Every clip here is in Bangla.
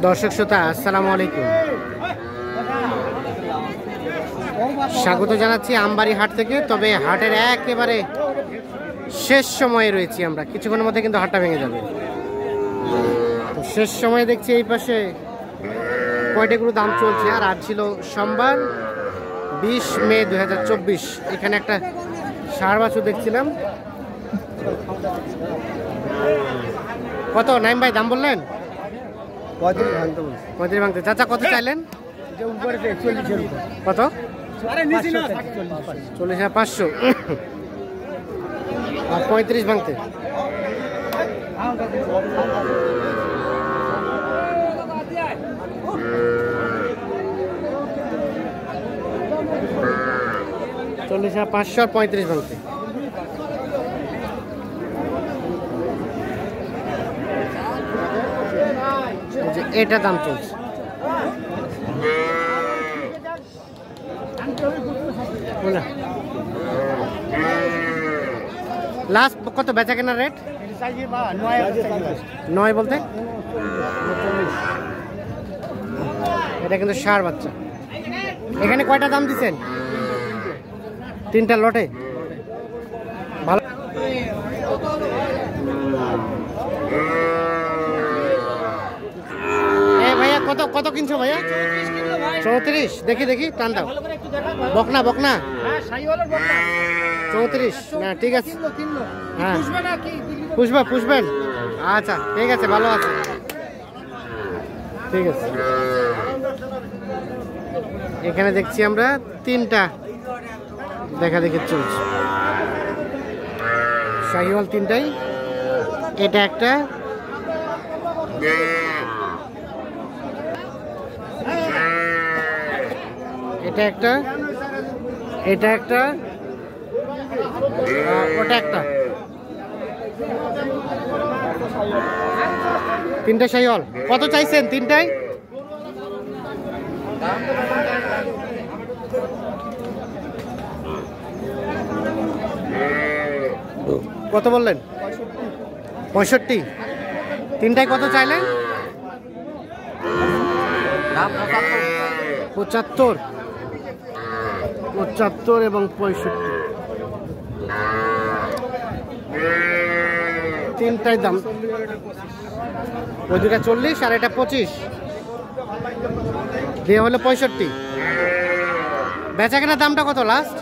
দর্শক শ্রোতা আসসালামু আলাইকুম, স্বাগত জানাচ্ছি আমবাড়ি হাট থেকে। তবে হাটের একেবারে শেষ সময়ে রয়েছি আমরা, কিছুক্ষণের মধ্যে কিন্তু হাটটা ভেঙে যাবে। তো শেষ সময়ে দেখছি এই পাশে কয়টা গরু দাম চলছে। আর আজ ছিল সোমবার 20 মে 2024। এখানে একটা ষাঁড় বাছুর দেখছিলাম। কত নাইম ভাই দাম বললেন? 35 ভাঙতে। চাচা কত চাইলেন? কত? 40,500 আর 35 ভাঙতে। $40,500 আর 35 ভাঙতে। এটা দাম চলছে। লাস্ট কত বেচা কেনার রেট? 9 বলতে এটা কিন্তু ষাঁড় বাচ্চা। এখানে কয়টা দাম দিচ্ছেন? 3টা লটে। ভালো। ভাইয়া কত কত কিনছো ভাইয়া? 34। দেখি দেখি টান দাও। বকনা বকনা 34 না, ঠিক আছে। হ্যাঁ পুষবেন। আচ্ছা ঠিক আছে, ভালো আছে, ঠিক আছে। এখানে দেখছি আমরা 3টা দেখা দেখি চলছে। শাহিওয়াল 3টাই। এটা একটা, এটা একটা, এটা একটা, ওটা একটা। 3টা শাহিওয়াল। কত চাইছেন 3টায়? কত বললেন? 65। 3টায় কত চাইলেন? 75 এবং 65। 3টায় দাম। ওই দুটা 40 আর এটা 25 দিয়ে হলো 65। বেচা কেনার দামটা কত লাস্ট?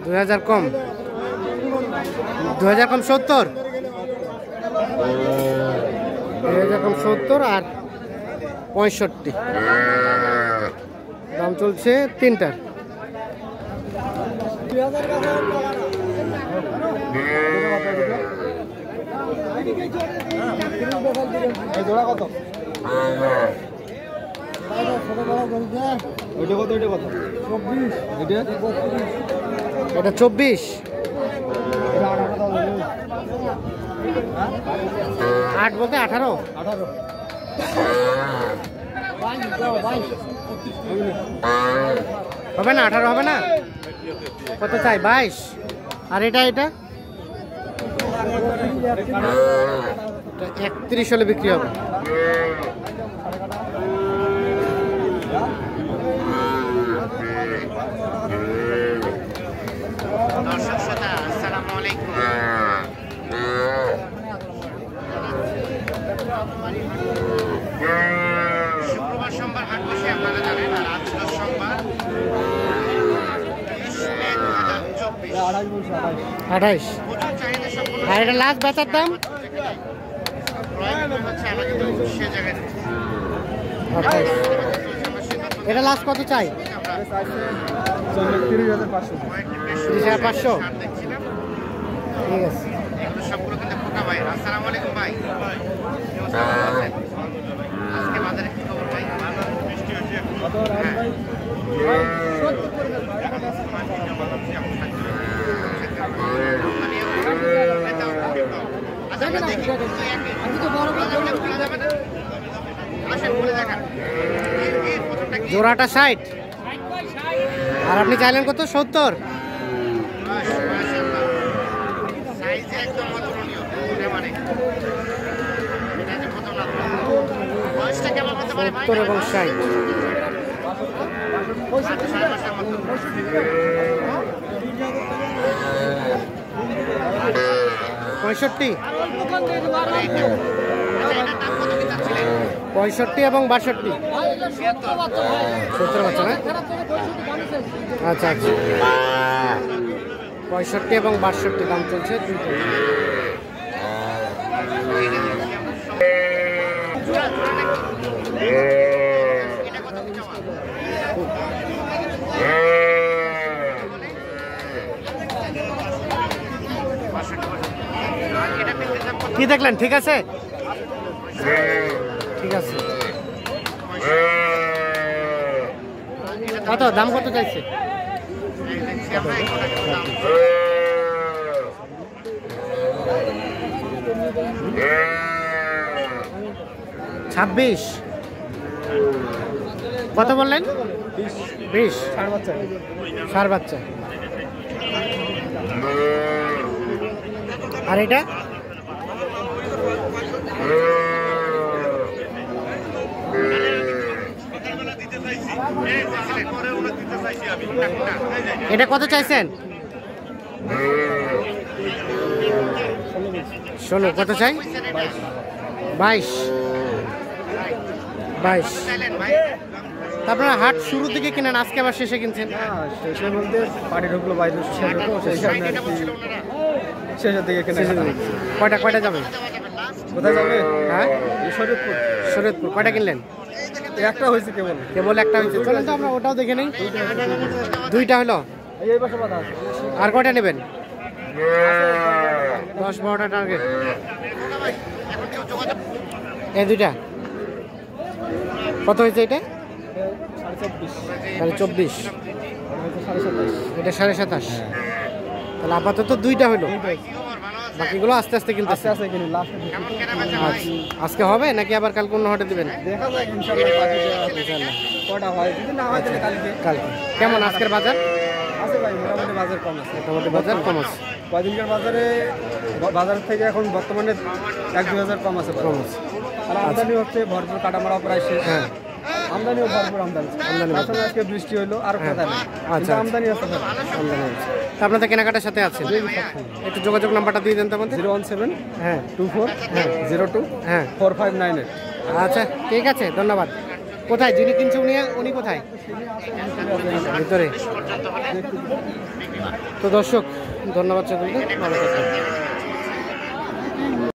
2000 কম। 2000 কম 70। 2000 কম 70 আর 65 দাম চলছে 3টার। এটা 24। 8 বলতে 18। হবে না? 18 হবে না? কত চাই? 22। আর এটা এটা 31 হলে বিক্রি হবে। দর্শক শ্রোতা আসসালামু আলাইকুম। শুক্রবার সোমবার হাট বসে, আপনারা জানেন। আর আজ ছিল সোমবার 20 মে 2024। 28। আর এটা লাস্ট বেচার দাম? এটা লাস্ট কত চাই? 30,500। ঠিক আছে। সবগুলো কিন্তু খোকা ভাই। আসসালামু আলাইকুম ভাই। আজকে বাজারে কি খবর ভাই? বৃষ্টি হচ্ছে। জোড়াটা 60 আর আপনি চাইলেন কত? 70। 70 এবং 60। 65 এবং 62। 70 বাচ্চা না? আচ্ছা আচ্ছা, 65 এবং 62 দাম চলছে। কি দেখলেন? ঠিক আছে, ঠিক আছে। কত দাম, কত চাইছে? 26। কত বললেন? 20। ষাঁড় বাচ্চা। আর এটা এটা কত চাইছেন? 16। কত চাই? 22। আপনারা হাট শুরু থেকে কিনেন, আজকে আবার শেষে কিনছেন? শেষে বলতে পার্টি ঢুকলো বাইরে, শেষের দিকে কিনে। কয়টা যাবে? কোথায় যাবে? হ্যাঁ, শরীয়তপুর। কয়টা কিনলেন? একটা হয়েছে, কেবল একটা হয়েছে। চলেন তো আমরা ওটাও দেখে নেই। 2টা হলো। আর কয়টা নেবেন? 10-12টা টার্গেট। এই 2টা কত হয়েছে? এটা 24। এটা 27.5। তাহলে আপাতত 2টা হলো, বাকিগুলো আস্তে আস্তে কিনতে। আজকে হবে নাকি আবার কাল কোন হাটে দিবেন? কালকে। কেমন আজকের বাজার? মোটামুটি বাজার কম আছে। বাজার কম আছে। কয়দিনকার বাজার থেকে এখন বর্তমানে 1-2 হাজার কম আছে। আর আমদানি হচ্ছে ভরপুর, কাটামারা প্রায় শেষ। হ্যাঁ, আমদানিও ভরপুর। আমদানি আজকে বৃষ্টি হইলো, আর কথা নেই। আচ্ছা, আমদানি আছে। আপনাদের কেনাকাটার সাথে আছেন? একটু যোগাযোগ নাম্বারটা দিয়ে দেন তো আমাদের। 017 হ্যাঁ 24 02 হ্যাঁ 4598। আচ্ছা ঠিক আছে, ধন্যবাদ। কোথায় যিনি কিনছে উনি কোথায়? ভিতরে। তো দর্শক, ধন্যবাদ সকলকে, ভালো থাকবেন।